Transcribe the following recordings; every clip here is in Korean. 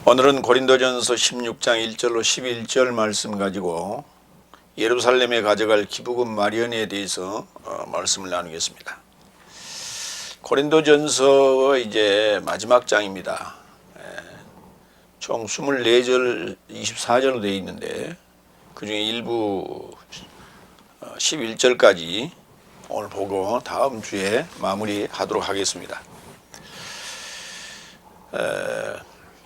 오늘은 고린도전서 16장 1절로 11절 말씀 가지고 예루살렘에 가져갈 기부금 마련에 대해서 말씀을 나누겠습니다. 고린도전서 이제 마지막 장입니다. 총 24절 24절로 되어 있는데 그 중에 일부 11절까지 오늘 보고 다음 주에 마무리하도록 하겠습니다.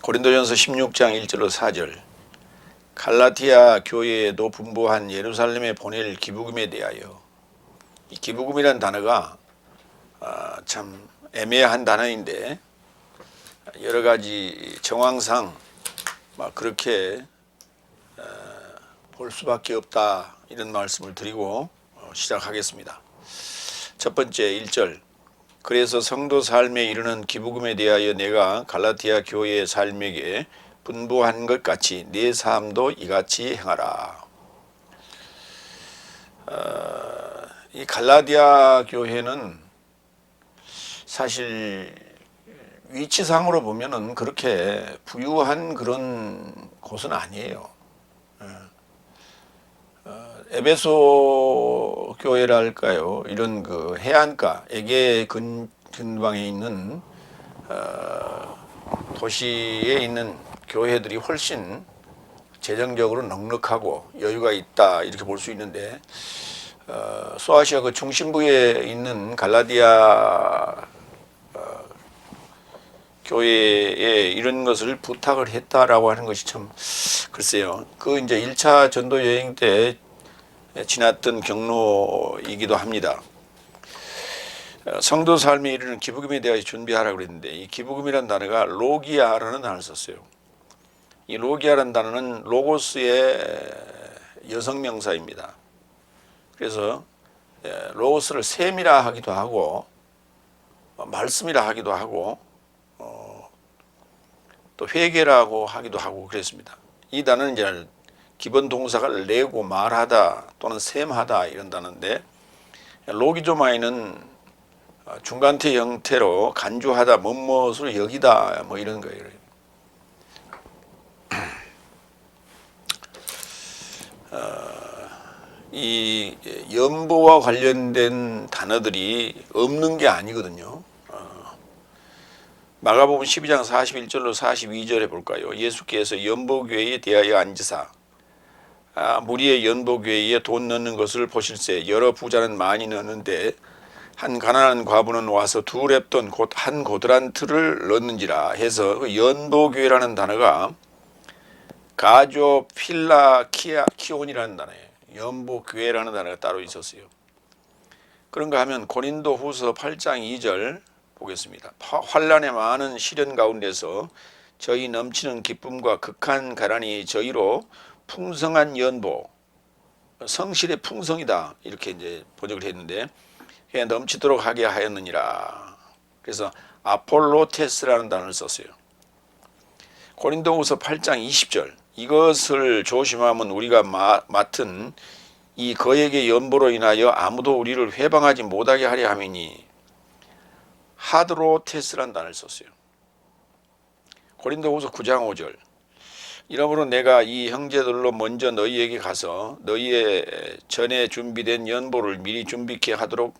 고린도전서 16장 1절로 4절. 갈라디아 교회에도 분부한 예루살렘에 보낼 기부금에 대하여. 이 기부금이라는 단어가 참 애매한 단어인데 여러 가지 정황상 그렇게 볼 수밖에 없다, 이런 말씀을 드리고 시작하겠습니다. 첫 번째 1절. 그래서 성도 삶에 이르는 기부금에 대하여 내가 갈라디아 교회의 삶에게 분부한 것 같이 네 삶도 이같이 행하라. 이 갈라디아 교회는 사실 위치상으로 보면은 그렇게 부유한 그런 곳은 아니에요. 에베소 교회랄까요? 이런 그 해안가, 에게 근방에 있는 도시에 있는 교회들이 훨씬 재정적으로 넉넉하고 여유가 있다, 이렇게 볼 수 있는데 소아시아 그 중심부에 있는 갈라디아 교회에 이런 것을 부탁을 했다라고 하는 것이 참 글쎄요. 그 이제 1차 전도 여행 때 지났던 경로이기도 합니다. 성도 삶에 이르는 기부금에 대하여 준비하라고 그랬는데 이 기부금이라는 단어가 로기아라는 단어를 썼어요. 이 로기아라는 단어는 로고스의 여성 명사입니다. 그래서 로고스를 셈이라 하기도 하고 말씀이라 하기도 하고 또 회개라고 하기도 하고 그랬습니다. 이 단어는 이제 기본 동사가 내고 말하다 또는 셈하다 이런 단어인데 로기조마이는 중간태 형태로 간주하다, 무엇으로 여기다, 뭐 이런 거예요. 이 연보와 관련된 단어들이 없는 게 아니거든요. 마가복음 12장 41절로 42절에 볼까요? 예수께서 연보교회에 대하여 앉으사 무리의 연보교회에 돈 넣는 것을 보실세 여러 부자는 많이 넣는데 한 가난한 과부는 와서 두 렙돈 곧 한 고드란트를 넣는지라 해서 그 연보교회라는 단어가 가조 필라 키온이라는 단어예요. 연보교회라는 단어가 따로 있었어요. 그런가 하면 고린도 후서 8장 2절 보겠습니다. 환난의 많은 시련 가운데서 저희 넘치는 기쁨과 극한 가난이 저희로 풍성한 연보, 성실의 풍성이다, 이렇게 이제 번역을 했는데 넘치도록 하게 하였느니라. 그래서 아폴로테스라는 단어를 썼어요. 고린도후서 8장 20절. 이것을 조심하면 우리가 맡은 이 거액의 연보로 인하여 아무도 우리를 회방하지 못하게 하려 함이니 하드로테스라는 단어를 썼어요. 고린도후서 9장 5절. 이러므로 내가 이 형제들로 먼저 너희에게 가서 너희의 전에 준비된 연보를 미리 준비케 하도록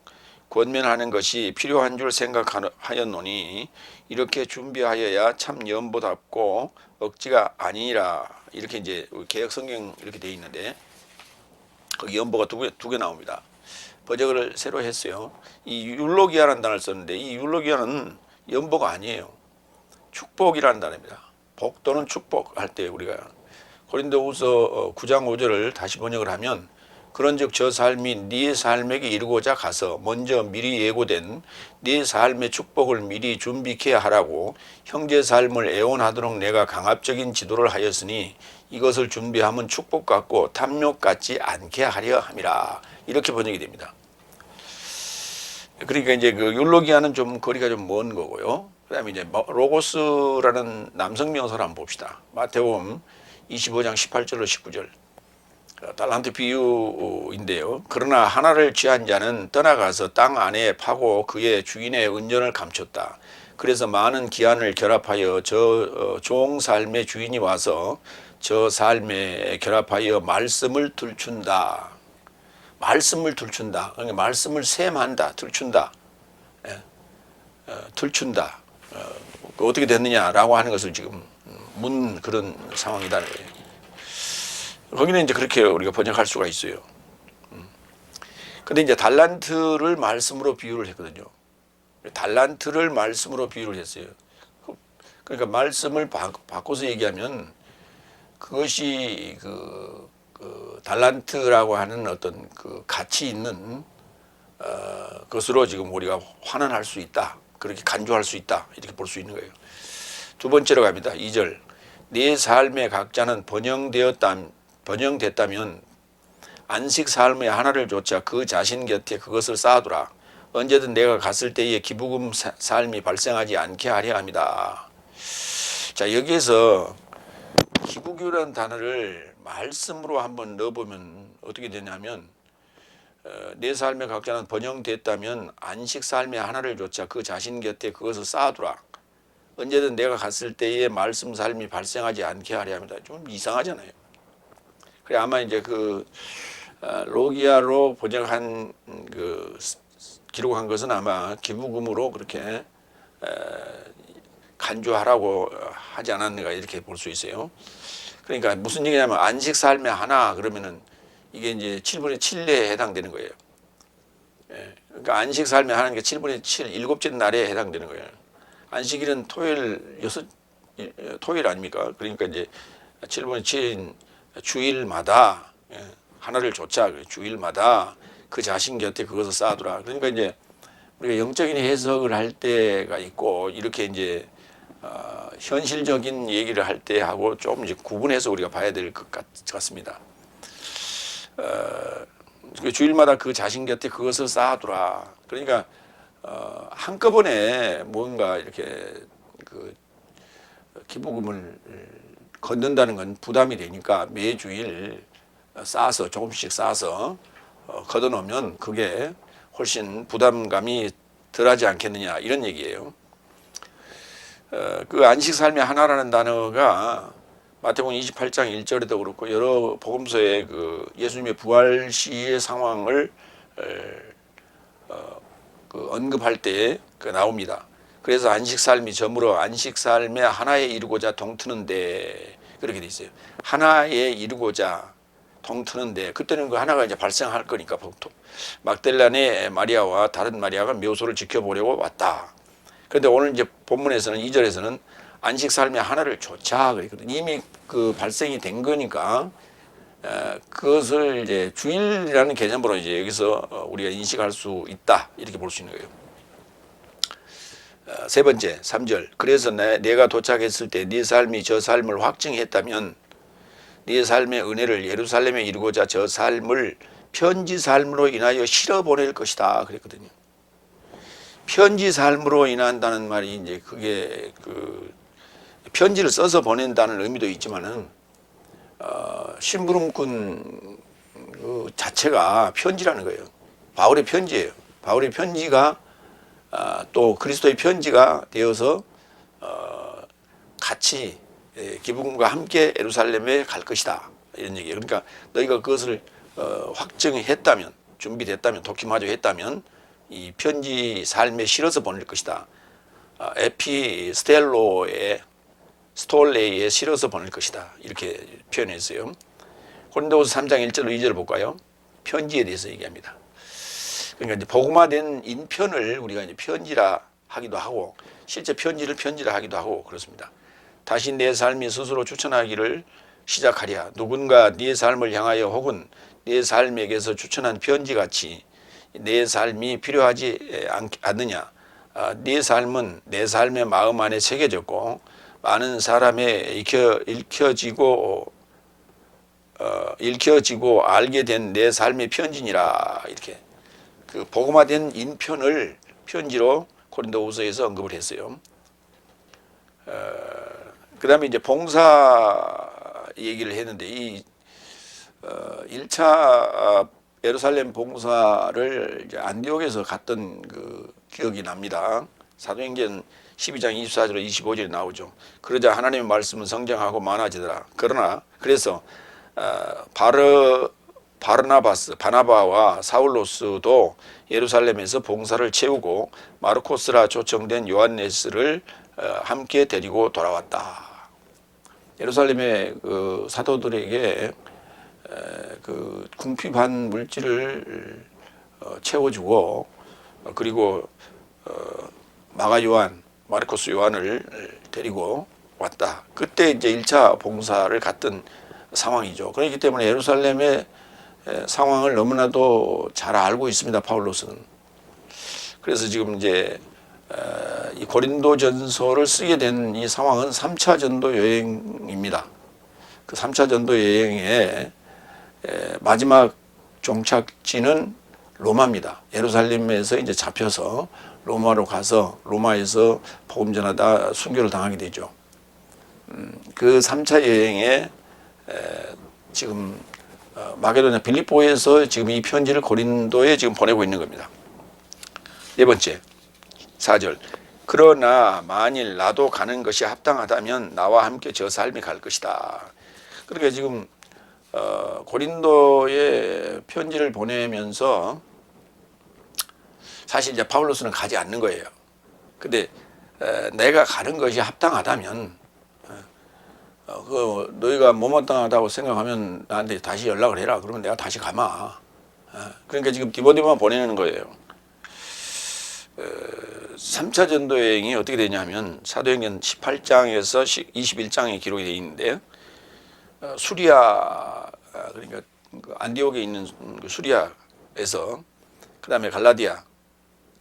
권면하는 것이 필요한 줄 생각하였노니 이렇게 준비하여야 참 연보답고 억지가 아니라. 이렇게 이제 개역 성경 이렇게 되어 있는데 거기 연보가 두 개 나옵니다. 번역을 새로 했어요. 이 율로기아라는 단어를 썼는데 이 율로기아는 연보가 아니에요. 축복이라는 단어입니다. 복 또는 축복 할 때 우리가 고린도후서 9장 5절을 다시 번역을 하면 그런즉 저 삶이 네 삶에게 이르고자 가서 먼저 미리 예고된 네 삶의 축복을 미리 준비케 하라고 형제 삶을 애원하도록 내가 강압적인 지도를 하였으니 이것을 준비하면 축복 같고 탐욕 같지 않게 하려 함이라. 이렇게 번역이 됩니다. 그러니까 이제 그 율로기아는 좀 거리가 좀 먼 거고요. 그다음에 이제 로고스라는 남성 명사를 한번 봅시다. 마태복음 25장 18절로 19절. 달란트 비유인데요. 그러나 하나를 취한 자는 떠나가서 땅 안에 파고 그의 주인의 은전을 감췄다. 그래서 많은 기한을 결합하여 저 종 삶의 주인이 와서 저 삶에 결합하여 말씀을 들춘다. 말씀을 들춘다. 그러니까 말씀을 셈한다. 들춘다. 들춘다. 어떻게 됐느냐라고 하는 것을 지금 문 그런 상황이다는 거예요. 거기는 이제 그렇게 우리가 번역할 수가 있어요. 근데 이제 달란트를 말씀으로 비유를 했거든요. 달란트를 말씀으로 비유를 했어요. 그러니까 말씀을 바꿔서 얘기하면 그것이 그 달란트라고 하는 어떤 그 가치 있는 것으로 지금 우리가 환원할 수 있다. 그렇게 간주할 수 있다. 이렇게 볼 수 있는 거예요. 두 번째로 갑니다. 2절. 네 삶의 각자는 번영됐다면 안식 삶의 하나를 조차 그 자신 곁에 그것을 쌓아두라. 언제든 내가 갔을 때에 기부금 삶이 발생하지 않게 하려 합니다. 자, 여기에서 기부금이라는 단어를 말씀으로 한번 넣어보면 어떻게 되냐면 내 삶의 각자는 번영됐다면 안식 삶의 하나를 조차 그 자신 곁에 그것을 쌓아두라. 언제든 내가 갔을 때에 말씀 삶이 발생하지 않게 하려 합니다. 좀 이상하잖아요. 그래 아마 이제 그 로기아로 번역한 그 기록한 것은 아마 기부금으로 그렇게 간주하라고 하지 않았는가 이렇게 볼 수 있어요. 그러니까 무슨 얘기냐면 안식 삶의 하나 그러면은 이게 이제 7분의 7에 해당되는 거예요. 그러니까 안식 삶의 하나는 게 7분의 7, 일곱째 날에 해당되는 거예요. 안식일은 토요일 아닙니까? 그러니까 이제 7분의 7인 주일마다 하나를 조차 주일마다 그 자신 곁에 그것을 쌓아두라. 그러니까 이제 우리가 영적인 해석을 할 때가 있고 이렇게 이제 현실적인 얘기를 할 때 하고 좀 이제 구분해서 우리가 봐야 될 것 같습니다. 주일마다 그 자신 곁에 그것을 쌓아두라. 그러니까 한꺼번에 뭔가 이렇게 그 기부금을 걷는다는 건 부담이 되니까 매주일 쌓아서 조금씩 쌓아서 걷어놓으면 그게 훨씬 부담감이 덜하지 않겠느냐 이런 얘기예요. 그 안식 삶의 하나라는 단어가 마태복음 28장 1절에도 그렇고 여러 복음서에 그 예수님의 부활 시의 상황을 그 언급할 때 그 나옵니다. 그래서 안식 삶이 저물어 안식 삶의 하나에 이루고자 동트는데 그렇게 돼 있어요. 하나에 이루고자 동트는데 그때는 그 하나가 이제 발생할 거니까 보통 막달라네 마리아와 다른 마리아가 묘소를 지켜보려고 왔다. 그런데 오늘 이제 본문에서는 2절에서는 안식 삶의 하나를 조차 그랬거든요. 이미 그 발생이 된 거니까 그것을 이제 주일이라는 개념으로 이제 여기서 우리가 인식할 수 있다 이렇게 볼 수 있는 거예요. 세 번째 3절. 그래서 내가 도착했을 때 네 삶이 저 삶을 확증했다면 네 삶의 은혜를 예루살렘에 이루고자 저 삶을 편지 삶으로 인하여 실어 보낼 것이다 그랬거든요. 편지 삶으로 인한다는 말이 이제 그게 그 편지를 써서 보낸다는 의미도 있지만은 심부름꾼 그 자체가 편지라는 거예요. 바울의 편지예요. 바울의 편지가 또 그리스도의 편지가 되어서 같이 기부금과 함께 예루살렘에 갈 것이다 이런 얘기예요. 그러니까 너희가 그것을 확정했다면 준비됐다면 도키마저 했다면 이 편지 삶에 실어서 보낼 것이다. 스톨레에 실어서 보낼 것이다 이렇게 표현했어요. 고린도후서 3장 1절로 2절을 볼까요? 편지에 대해서 얘기합니다. 그러니까 이제 복음화된 인편을 우리가 이제 편지라 하기도 하고 실제 편지를 편지라 하기도 하고 그렇습니다. 다시 내 삶이 스스로 추천하기를 시작하랴. 누군가 네 삶을 향하여 혹은 네 삶에게서 추천한 편지같이 내 삶이 필요하지 않느냐. 네 삶은 내 삶의 마음 안에 새겨졌고 많은 사람에 읽혀지고 알게 된 내 삶의 편지니라. 이렇게 그 복음화된 인편을 편지로 고린도후서에서 언급을 했어요. 그 다음에 이제 봉사 얘기를 했는데 이 1차 예루살렘 봉사를 이제 안디옥에서 갔던 그 기억이 납니다. 사도행전 12장 24절 25절에 나오죠. 그러자 하나님의 말씀은 성장하고 많아지더라. 그러나 그래서 바나바와 사울로스도 예루살렘에서 봉사를 채우고 마르코스라 초청된 요한네스를 함께 데리고 돌아왔다. 예루살렘의 그 사도들에게 그 궁핍한 물질을 채워주고 그리고 마가 요한, 마르코스 요한을 데리고 왔다. 그때 이제 1차 봉사를 갔던 상황이죠. 그렇기 때문에 예루살렘의 상황을 너무나도 잘 알고 있습니다. 파울로스는. 그래서 지금 이제 이 고린도전서를 쓰게 된 이 상황은 3차 전도 여행입니다. 그 3차 전도 여행의 마지막 종착지는 로마입니다. 예루살렘에서 이제 잡혀서 로마로 가서 로마에서 복음 전하다 순교를 당하게 되죠. 그 3차 여행에 지금 마게도냐 빌립보에서 지금 이 편지를 고린도에 지금 보내고 있는 겁니다. 네 번째 4절. 그러나 만일 나도 가는 것이 합당하다면 나와 함께 저 삶이 갈 것이다. 그러니까 지금 고린도에 편지를 보내면서 사실 이제 파울로스는 가지 않는 거예요. 근데 내가 가는 것이 합당하다면 너희가 못마땅하다고 생각하면 나한테 다시 연락을 해라. 그러면 내가 다시 가마. 그러니까 지금 디모데만 보내는 거예요. 3차 전도 여행이 어떻게 되냐면 사도행전 18장에서 21장에 기록이 되어 있는데 수리아 그러니까 안디옥에 있는 수리아에서 그 다음에 갈라디아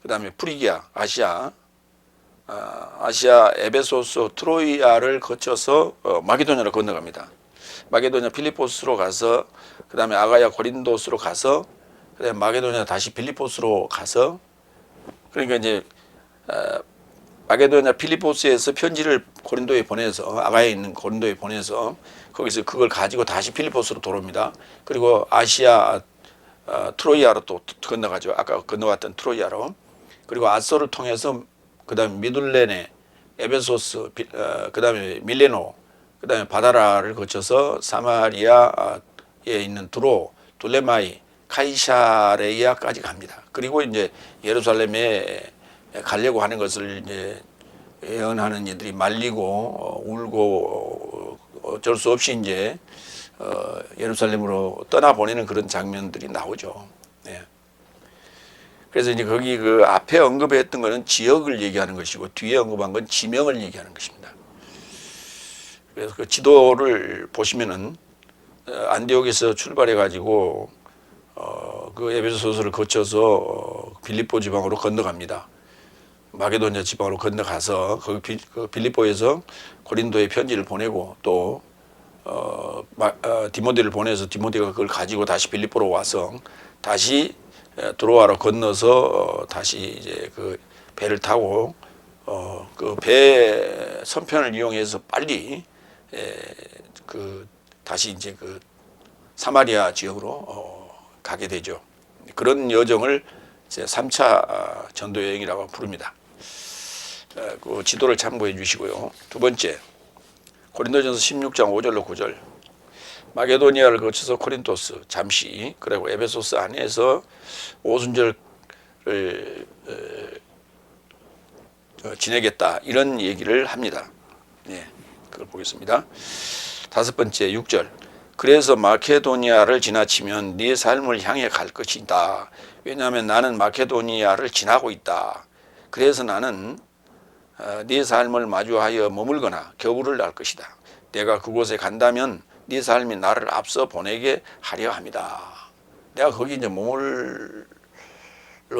그 다음에 프리기아 아시아 에베소스 트로이아를 거쳐서 마게도냐로 건너갑니다. 마게도냐 필리포스로 가서 그 다음에 아가야 고린도스로 가서 그 다음에 마게도냐 다시 필리포스로 가서 그러니까 이제 마게도냐 필리포스에서 편지를 고린도에 보내서 아가야에 있는 고린도에 보내서 거기서 그걸 가지고 다시 필리포스로 돌아옵니다. 그리고 아시아 트로이아로 또 건너가죠. 아까 건너왔던 트로이아로. 그리고 아소를 통해서 그다음에 미둘레네, 에베소스, 그다음에 밀레노, 그다음에 바다라를 거쳐서 사마리아에 있는 둘레마이, 카이사레이아까지 갑니다. 그리고 이제 예루살렘에 가려고 하는 것을 이제 예언하는 이들이 말리고 울고 어쩔 수 없이 이제 예루살렘으로 떠나 보내는 그런 장면들이 나오죠. 네. 그래서 이제 거기 그 앞에 언급했던 거는 지역을 얘기하는 것이고 뒤에 언급한 건 지명을 얘기하는 것입니다. 그래서 그 지도를 보시면은 안디옥에서 출발해 가지고 그 에베소서를 거쳐서 빌립보 지방으로 건너갑니다. 마게도냐 지방으로 건너가서 그 빌립보에서 고린도에 편지를 보내고 또 디모데를 보내서 디모데가 그걸 가지고 다시 빌립보로 와서 다시 드로아로 건너서 다시 이제 그 배를 타고 그 배 선편을 이용해서 빨리 그 다시 이제 그 사마리아 지역으로 가게 되죠. 그런 여정을 이제 3차 전도 여행이라고 부릅니다. 그 지도를 참고해 주시고요. 두 번째, 고린도전서 16장 5절로 9절. 마게도니아를 거쳐서 코린토스 잠시 그리고 에베소스 안에서 오순절을 지내겠다 이런 얘기를 합니다. 네, 그걸 보겠습니다. 다섯 번째 6절. 그래서 마케도니아를 지나치면 네 삶을 향해 갈 것이다. 왜냐하면 나는 마케도니아를 지나고 있다. 그래서 나는 네 삶을 마주하여 머물거나 겨울을 날 것이다. 내가 그곳에 간다면 네 삶이 나를 앞서 보내게 하려 합니다. 내가 거기 이제 머물러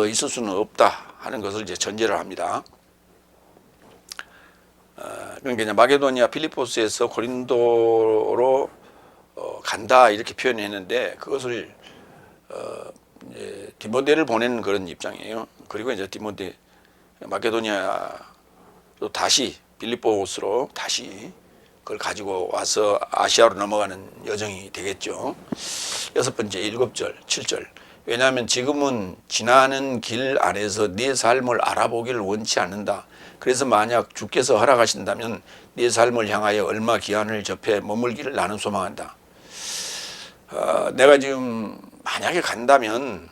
있을 수는 없다 하는 것을 이제 전제를 합니다. 그러니까 이제 마게도니아 필리포스에서 고린도로 간다 이렇게 표현했는데 그것을 이제 디모데를 보내는 그런 입장이에요. 그리고 이제 마게도니아로 다시 빌립보스로 다시 그걸 가지고 와서 아시아로 넘어가는 여정이 되겠죠. 6번째 7절, 7절. 왜냐하면 지금은 지나는 길 안에서 네 삶을 알아보기를 원치 않는다. 그래서 만약 주께서 허락하신다면 네 삶을 향하여 얼마 기한을 접해 머물기를 나는 소망한다. 내가 지금 만약에 간다면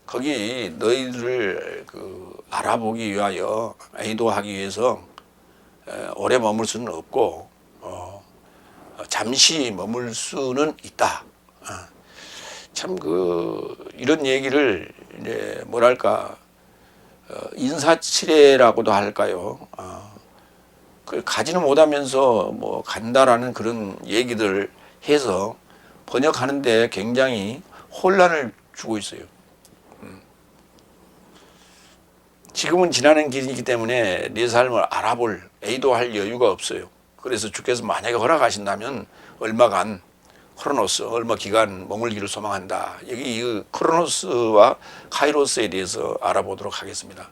거기 너희들을 알아보기 위하여 애도하기 위해서 오래 머물 수는 없고 잠시 머물 수는 있다. 참 이런 얘기를 이제 뭐랄까 인사치레라고도 할까요? 가지는 못하면서 뭐 간다라는 그런 얘기들 해서 번역하는데 굉장히 혼란을 주고 있어요. 지금은 지나는 길이기 때문에 네 삶을 알아볼 애도할 여유가 없어요. 그래서 주께서 만약에 허락하신다면 얼마간 크로노스, 얼마 기간 머물기를 소망한다. 여기 이 크로노스와 카이로스에 대해서 알아보도록 하겠습니다.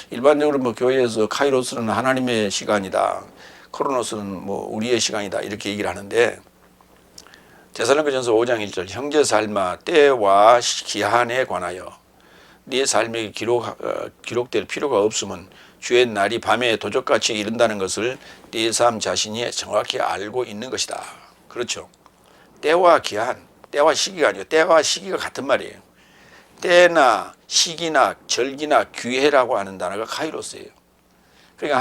일반적으로 뭐 교회에서 카이로스는 하나님의 시간이다, 크로노스는 뭐 우리의 시간이다 이렇게 얘기를 하는데, 데살로니가전서 5장 1절 형제 삶아 때와 기한에 관하여 네 삶에 기록될 필요가 없으면 주의 날이 밤에 도적같이 이른다는 것을 네 삶 자신이 정확히 알고 있는 것이다. 그렇죠. 때와 기한, 때와 시기가 아니에요. 때와 시기가 같은 말이에요. 때나 시기나 절기나 기회라고 하는 단어가 카이로스예요. 그러니까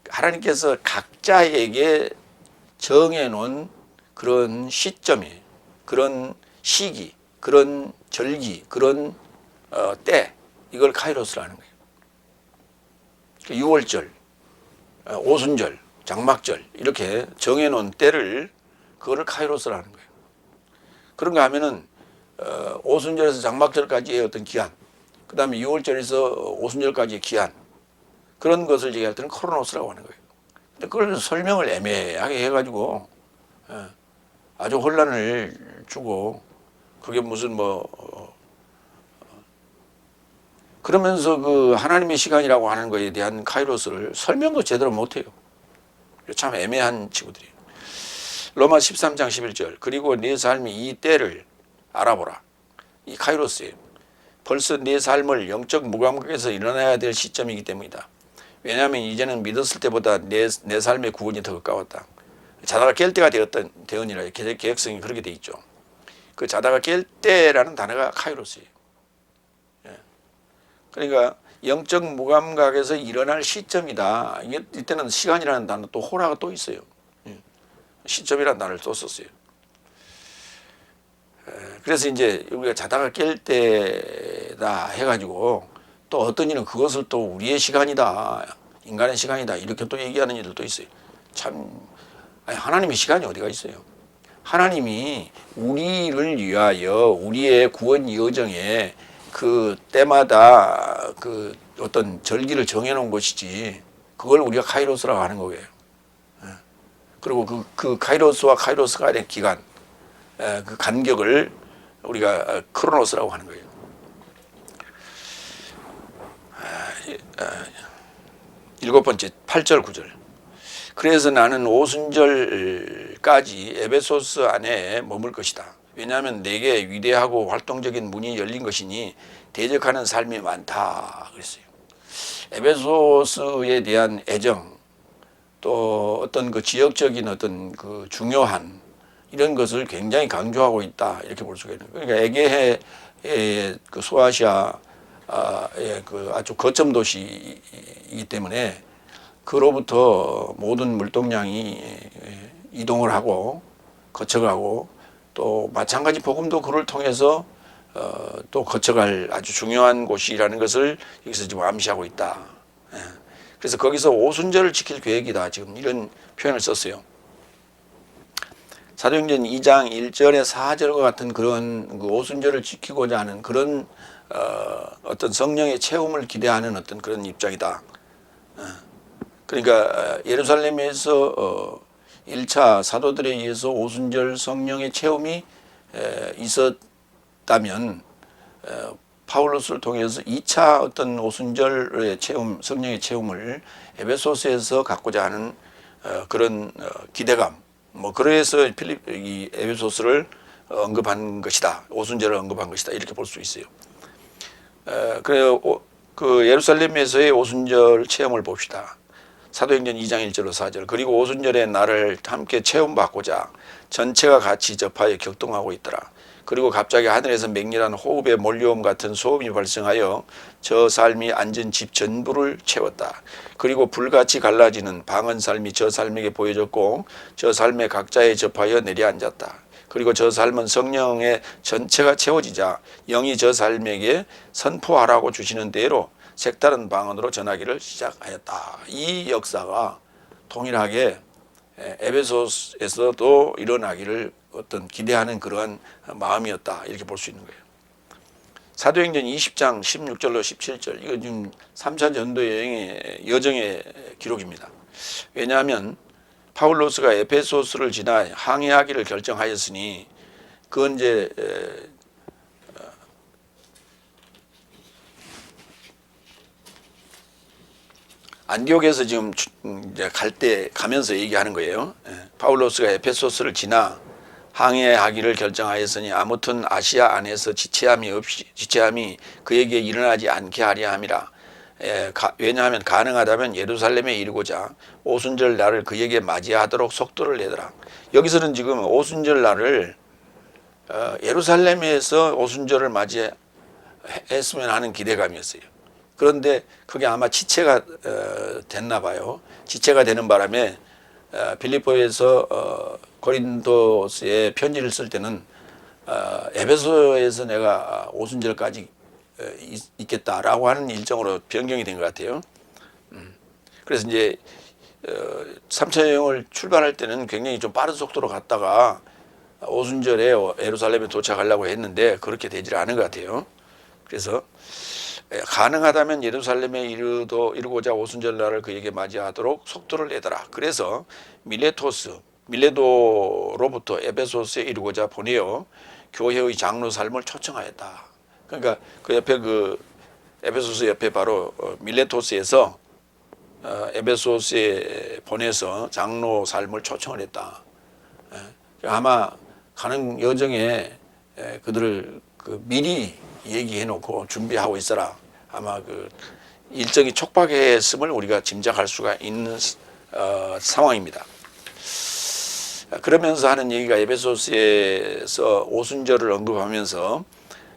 하나님께서 각자에게 정해놓은 그런 시점이, 그런 시기, 그런 절기, 그런 때, 이걸 카이로스라는 거예요. 6월절, 오순절, 장막절 이렇게 정해놓은 때를, 그거를 카이로스라는 거예요. 그런가 하면은 오순절에서 장막절까지의 어떤 기한, 그 다음에 6월절에서 오순절까지의 기한, 그런 것을 얘기할 때는 크로노스라고 하는 거예요. 근데 그걸 설명을 애매하게 해가지고 아주 혼란을 주고, 그게 무슨 그러면서 하나님의 시간이라고 하는 것에 대한 카이로스를 설명도 제대로 못해요. 참 애매한 친구들이에요. 로마 13장 11절 그리고 네 삶이 이 때를 알아보라. 이 카이로스예요. 벌써 네 삶을 영적 무감각에서 일어나야 될 시점이기 때문이다. 왜냐하면 이제는 믿었을 때보다 내 삶의 구원이 더 가까웠다. 자다가 깰 때가 되었니라. 개혁성이 그렇게 돼 있죠. 그 자다가 깰 때라는 단어가 카이로스예요. 그러니까 영적 무감각에서 일어날 시점이다. 이때는 시간이라는 단어, 또 호라가 또 있어요. 시점이라는 단어를 또 썼어요. 그래서 이제 우리가 자다가 깰 때다 해가지고 또 어떤 이는 그것을 또 우리의 시간이다, 인간의 시간이다 이렇게 또 얘기하는 이들도 있어요. 참 하나님의 시간이 어디가 있어요? 하나님이 우리를 위하여 우리의 구원 여정에 그 때마다 그 어떤 절기를 정해놓은 것이지, 그걸 우리가 카이로스라고 하는 거예요. 그리고 그 카이로스와 카이로스가 된 기간, 그 간격을 우리가 크로노스라고 하는 거예요. 7번째 8절 9절 그래서 나는 오순절까지 에베소스 안에 머물 것이다. 왜냐하면 내게 위대하고 활동적인 문이 열린 것이니 대적하는 삶이 많다 그랬어요. 에베소스에 대한 애정, 또 어떤 그 지역적인 어떤 그 중요한 이런 것을 굉장히 강조하고 있다 이렇게 볼 수가 있는 거예요. 그러니까 에게해의 그 소아시아의 그 아주 거점 도시이기 때문에 그로부터 모든 물동량이 이동을 하고 거쳐가고, 또 마찬가지 복음도 그를 통해서 또 거쳐갈 아주 중요한 곳이라는 것을 여기서 지금 암시하고 있다. 그래서 거기서 오순절을 지킬 계획이다 지금 이런 표현을 썼어요. 사도행전 2장 1절에 4절과 같은 그런 그 오순절을 지키고자 하는 그런 어떤 성령의 체험을 기대하는 어떤 그런 입장이다. 그러니까 예루살렘에서 1차 사도들에 의해서 오순절 성령의 체험이 있었다면 파울로스를 통해서 2차 어떤 오순절의 체험, 성령의 체험을 에베소스에서 갖고자 하는 그런 기대감, 뭐 그래서 이 에베소서를 언급한 것이다. 오순절을 언급한 것이다. 이렇게 볼 수 있어요. 그래요. 그 예루살렘에서의 오순절 체험을 봅시다. 사도행전 2장 1절로 4절. 그리고 오순절의 날을 함께 체험받고자 전체가 같이 접하여 격동하고 있더라. 그리고 갑자기 하늘에서 맹렬한 호흡의 몰려옴 같은 소음이 발생하여 저 삶이 앉은 집 전부를 채웠다. 그리고 불같이 갈라지는 방언 삶이 저 삶에게 보여졌고 저 삶의 각자에 접하여 내려앉았다. 그리고 저 삶은 성령의 전체가 채워지자 영이 저 삶에게 선포하라고 주시는 대로 색다른 방언으로 전하기를 시작하였다. 이 역사가 동일하게 에베소에서도 일어나기를 어떤 기대하는 그러한 마음이었다. 이렇게 볼 수 있는 거예요. 사도행전 20장 16절로 17절. 이거 지금 3차 전도 여정의 기록입니다. 왜냐하면 파울로스가 에베소스를 지나 항해하기를 결정하였으니 그건 이제 안디옥에서 지금 이제 갈 때 가면서 얘기하는 거예요. 파울로스가 에베소스를 지나 항해하기를 결정하였으니 아무튼 아시아 안에서 지체함이 그에게 일어나지 않게 하려 함이라. 왜냐하면 가능하다면 예루살렘에 이르고자 오순절 날을 그에게 맞이하도록 속도를 내더라. 여기서는 지금 오순절 날을 예루살렘에서 오순절을 맞이했으면 하는 기대감이었어요. 그런데 그게 아마 지체가 됐나 봐요. 지체가 되는 바람에 빌립보에서 고린도스에 편지를 쓸 때는 에베소에서 내가 오순절까지 있겠다라고 하는 일정으로 변경이 된 것 같아요. 그래서 이제 3차 여행을 출발할 때는 굉장히 좀 빠른 속도로 갔다가 오순절에 예루살렘에 도착하려고 했는데 그렇게 되질 않은 것 같아요. 그래서 가능하다면 예루살렘에 이르고자 오순절 날을 그에게 맞이하도록 속도를 내더라. 그래서 밀레도로부터 에베소스에 이르고자 보내어 교회의 장로 삶을 초청하였다. 그러니까 그 옆에 그 에베소스 옆에 바로 밀레토스에서 에베소스에 보내서 장로 삶을 초청을 했다. 아마 가는 여정에 그들을 미리 얘기해 놓고 준비하고 있어라. 아마 그 일정이 촉박했음을 우리가 짐작할 수가 있는 상황입니다. 그러면서 하는 얘기가 에베소스에서 오순절을 언급하면서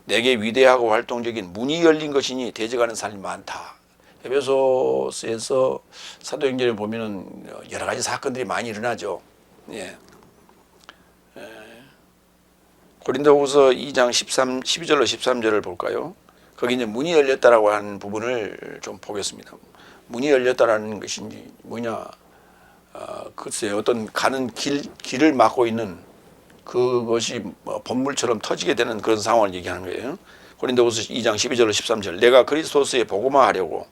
내게 위대하고 활동적인 문이 열린 것이니 대적하는 사람이 많다. 에베소스에서 사도행전에 보면은 여러 가지 사건들이 많이 일어나죠. 예. 고린도후서 2장 12절로 13절을 볼까요? 거기 이제 문이 열렸다라고 하는 부분을 좀 보겠습니다. 문이 열렸다라는 것이 뭐냐? 글쎄요, 어떤 가는 길을 막고 있는 그것이 번물처럼 터지게 되는 그런 상황을 얘기하는 거예요. 고린도후서 2장 12절로 13절. 내가 그리스도스에 복음화하려고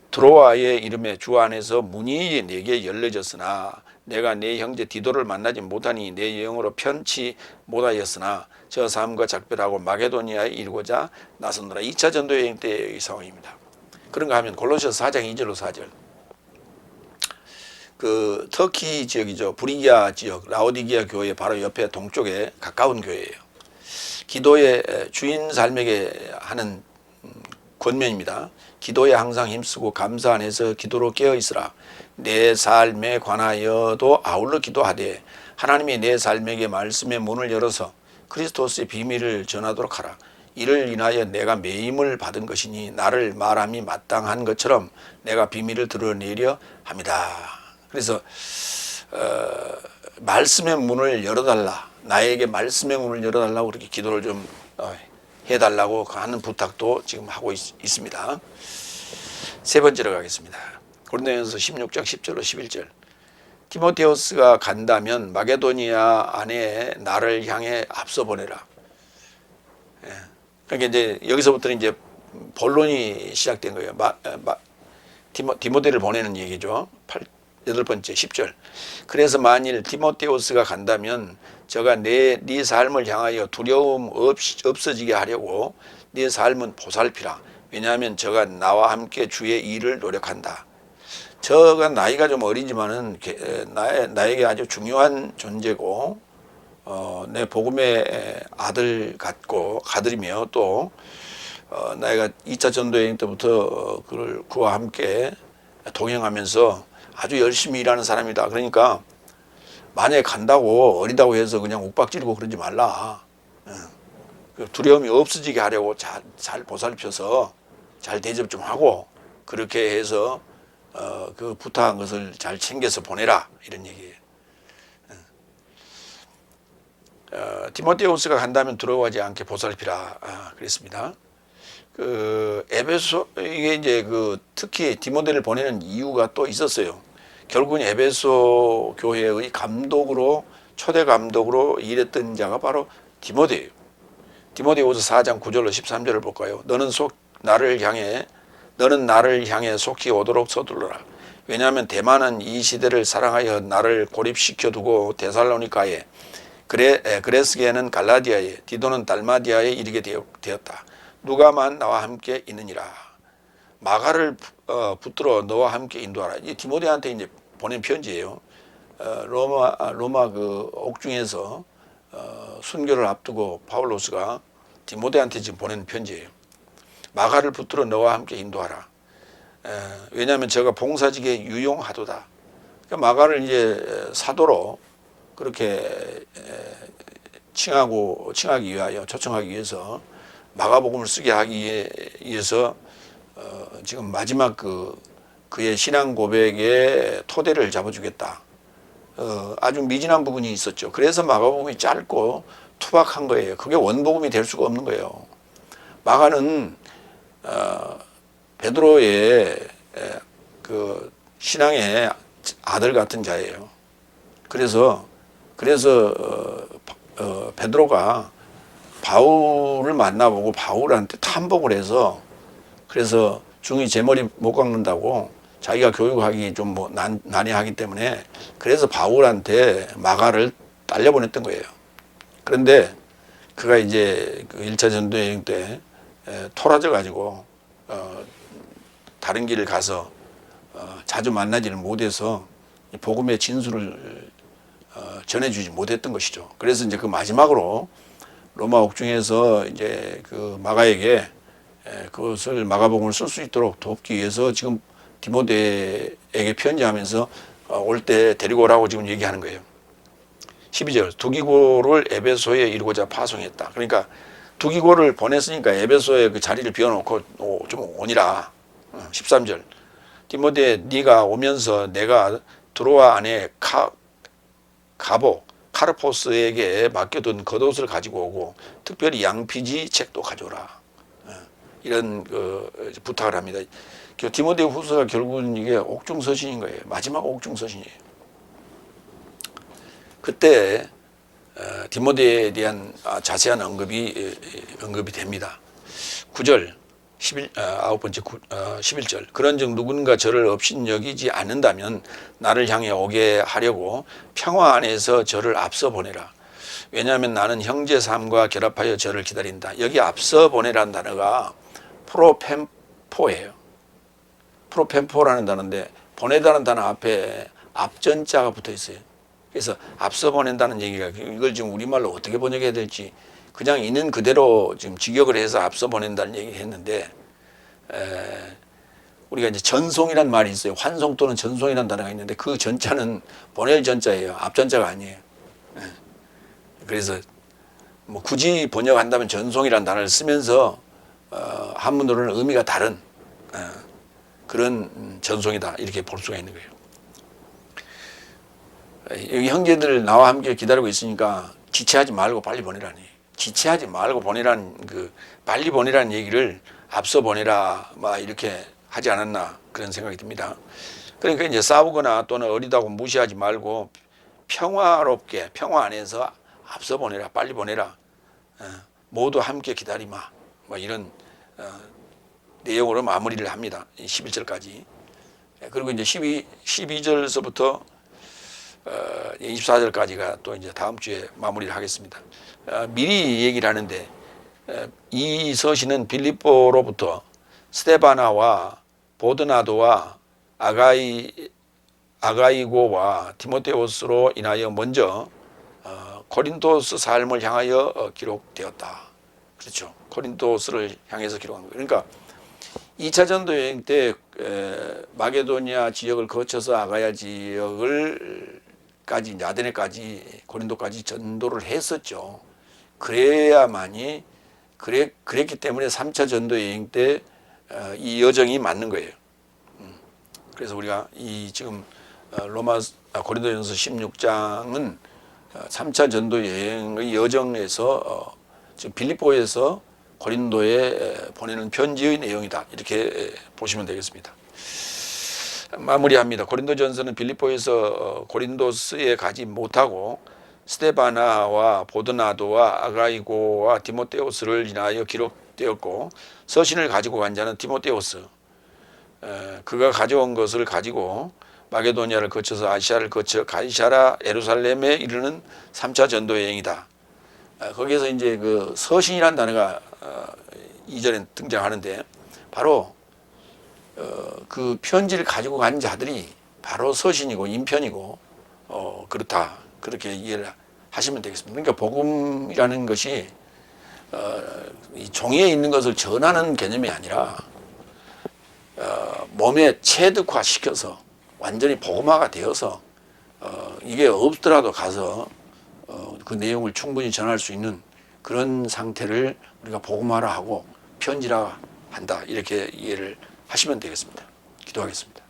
드로아의 이름에 주 안에서 문이 내게 열려졌으나 내가 내 형제 디도를 만나지 못하니 내 영으로 편치 못하였으나 저 삶과 작별하고 마게도니아에 이르고자 나섰노라. 2차 전도 여행 때의 상황입니다. 그런가 하면 골로새서 4장 2절로 4절. 그 터키 지역이죠. 브리기아 지역 라오디기아 교회 바로 옆에 동쪽에 가까운 교회예요. 기도의 주인 삶에게 하는 권면입니다. 기도에 항상 힘쓰고 감사 안에서 기도로 깨어 있으라. 내 삶에 관하여도 아울러 기도하되 하나님이 내 삶에게 말씀의 문을 열어서 그리스도스의 비밀을 전하도록 하라. 이를 인하여 내가 매임을 받은 것이니 나를 말함이 마땅한 것처럼 내가 비밀을 드러내려 합니다. 그래서 말씀의 문을 열어달라. 나에게 말씀의 문을 열어달라고 그렇게 기도를 좀 해달라고 하는 부탁도 지금 하고 있습니다. 세 번째로 가겠습니다. 고린도전서 16장 10절로 11절. 디모데우스가 간다면 마게도니아 안에 나를 향해 앞서 보내라. 그러니까 이제 여기서부터는 이제 본론이 시작된 거예요. 디모데를 보내는 얘기죠. 8번째 10절. 그래서 만일 디모데우스가 간다면 저가 네 삶을 향하여 두려움 없어지게 하려고 네 삶은 보살피라. 왜냐하면 저가 나와 함께 주의 일을 노력한다. 저가 나이가 좀 어리지만은 나에게 아주 중요한 존재고 내 복음의 아들 같고 가들이며 또 나이가 2차 전도 여행 때부터 그와 함께 동행하면서 아주 열심히 일하는 사람이다. 그러니까 만약에 간다고 어리다고 해서 그냥 욱박지르고 그러지 말라. 두려움이 없어지게 하려고 잘 보살펴서 잘 대접 좀 하고 그렇게 해서 그 부탁한 것을 잘 챙겨서 보내라 이런 얘기예요. 디모데후서가 간다면 두려워하지 않게 보살피라 그랬습니다. 그 에베소 이게 이제 특히 디모데를 보내는 이유가 또 있었어요. 결국은 에베소 교회의 감독으로 초대 감독으로 일했던 자가 바로 디모데예요. 디모데후서 4장 9절로 13절을 볼까요? 너는 나를 향해 속히 오도록 서둘러라. 왜냐하면 대만은 이 시대를 사랑하여 나를 고립시켜 두고 데살로니가에 그레스게는 갈라디아에 디도는 달마디아에 이르게 되었다. 누가만 나와 함께 있느니라. 마가를 붙들어 너와 함께 인도하라. 이 디모데한테 이제 보낸 편지예요. 로마 그 옥중에서 순교를 앞두고 바울로스가 디모데한테 지금 보낸 편지예요. 마가를 붙들어 너와 함께 인도하라. 왜냐하면 저가 봉사직에 유용하도다. 그러니까 마가를 이제 사도로 그렇게 칭하기 위하여 초청하기 위해서 마가복음을 쓰게 하기 위해서 지금 마지막 그의 신앙 고백의 토대를 잡아주겠다. 아주 미진한 부분이 있었죠. 그래서 마가복음이 짧고 투박한 거예요. 그게 원복음이 될 수가 없는 거예요. 마가는 베드로의 그 신앙의 아들 같은 자예요. 그래서 베드로가 바울을 만나보고 바울한테 탐복을 해서 그래서 중이 제 머리 못 깎는다고 자기가 교육하기 좀 난해하기 때문에 그래서 바울한테 마가를 딸려보냈던 거예요. 그런데 그가 이제 그 1차 전도 여행 때 토라져 가지고 다른 길을 가서 자주 만나지를 못해서 복음의 진술을 전해주지 못했던 것이죠. 그래서 이제 그 마지막으로 로마 옥중에서 이제 그 마가에게 그것을 마가복음을 쓸 수 있도록 돕기 위해서 지금 디모데에게 편지하면서 올 때 데리고 오라고 지금 얘기하는 거예요. 12절 두기고를 에베소에 이루고자 파송했다. 그러니까 두기고를 보냈으니까 에베소에 그 자리를 비워놓고 좀 오니라. 13절 디모데 네가 오면서 내가 드로아 안에 카르포스에게 맡겨둔 겉옷을 가지고 오고 특별히 양피지 책도 가져오라. 이런 부탁을 합니다. 디모데 후서가 결국은 이게 옥중서신인 거예요. 마지막 옥중서신이에요. 그때 디모데에 대한 자세한 언급이 됩니다. 9절 11절 그런즉 누군가 저를 업신여기지 않는다면 나를 향해 오게 하려고 평화 안에서 저를 앞서 보내라. 왜냐하면 나는 형제 삶과 결합하여 저를 기다린다. 여기 앞서 보내라는 단어가 프로펜포예요. 프로펜포라는 단어인데 보내다는 단어 앞에 앞전자가 붙어 있어요. 그래서 앞서 보낸다는 얘기가 이걸 지금 우리말로 어떻게 번역해야 될지 그냥 있는 그대로 지금 직역을 해서 앞서 보낸다는 얘기를 했는데 우리가 이제 전송이란 말이 있어요. 환송 또는 전송이라는 단어가 있는데 그 전자는 보낼 전자예요. 앞전자가 아니에요. 그래서 뭐 굳이 번역한다면 전송이라는 단어를 쓰면서 한문으로는 의미가 다른 그런 전송이다 이렇게 볼 수가 있는 거예요. 여기 형제들 나와 함께 기다리고 있으니까 지체하지 말고 빨리 보내라니. 지체하지 말고 보내라는 빨리 보내라는 얘기를 앞서 보내라 막 이렇게 하지 않았나 그런 생각이 듭니다. 그러니까 이제 싸우거나 또는 어리다고 무시하지 말고 평화롭게 평화 안에서 앞서 보내라 빨리 보내라 모두 함께 기다리마 뭐 이런 내용으로 마무리를 합니다. 11절까지. 그리고 이제 12절서부터 24절까지가 또 이제 다음 주에 마무리를 하겠습니다. 미리 얘기를 하는데 이 서신은 빌립보로부터 스데바나와 보드나도와 아가이고와 디모데오스로 인하여 먼저 고린도스 삶을 향하여 기록되었다. 그렇죠. 고린도스를 향해서 기록한 거예요. 그러니까 2차 전도 여행 때 마게도니아 지역을 거쳐서 아가야 지역을 까지 이제 아데네까지 고린도까지 전도를 했었죠. 그래야만이 그랬기 때문에 3차 전도 여행 때 이 여정이 맞는 거예요. 그래서 우리가 이 지금 고린도전서 16장은 3차 전도 여행의 여정에서 지금 빌립보에서 고린도에 보내는 편지의 내용이다. 이렇게 보시면 되겠습니다. 마무리합니다. 고린도전서는 빌립보에서 고린도스에 가지 못하고 스데바나와 보드나도와 아가이고와 디모데오스를 인하여 기록되었고, 서신을 가지고 간 자는 디모데오스, 그가 가져온 것을 가지고 마게도니아를 거쳐서 아시아를 거쳐 가이사라 예루살렘에 이르는 3차 전도 여행이다. 거기에서 이제 그 서신이라는 단어가 2절에 등장하는데, 바로 그 편지를 가지고 간 자들이 바로 서신이고 인편이고 그렇다. 그렇게 이해를 하시면 되겠습니다. 그러니까 복음이라는 것이 이 종이에 있는 것을 전하는 개념이 아니라 몸에 체득화시켜서 완전히 복음화가 되어서 이게 없더라도 가서 그 내용을 충분히 전할 수 있는 그런 상태를 우리가 복음화라 하고 편지라 한다. 이렇게 이해를 하시면 되겠습니다. 기도하겠습니다.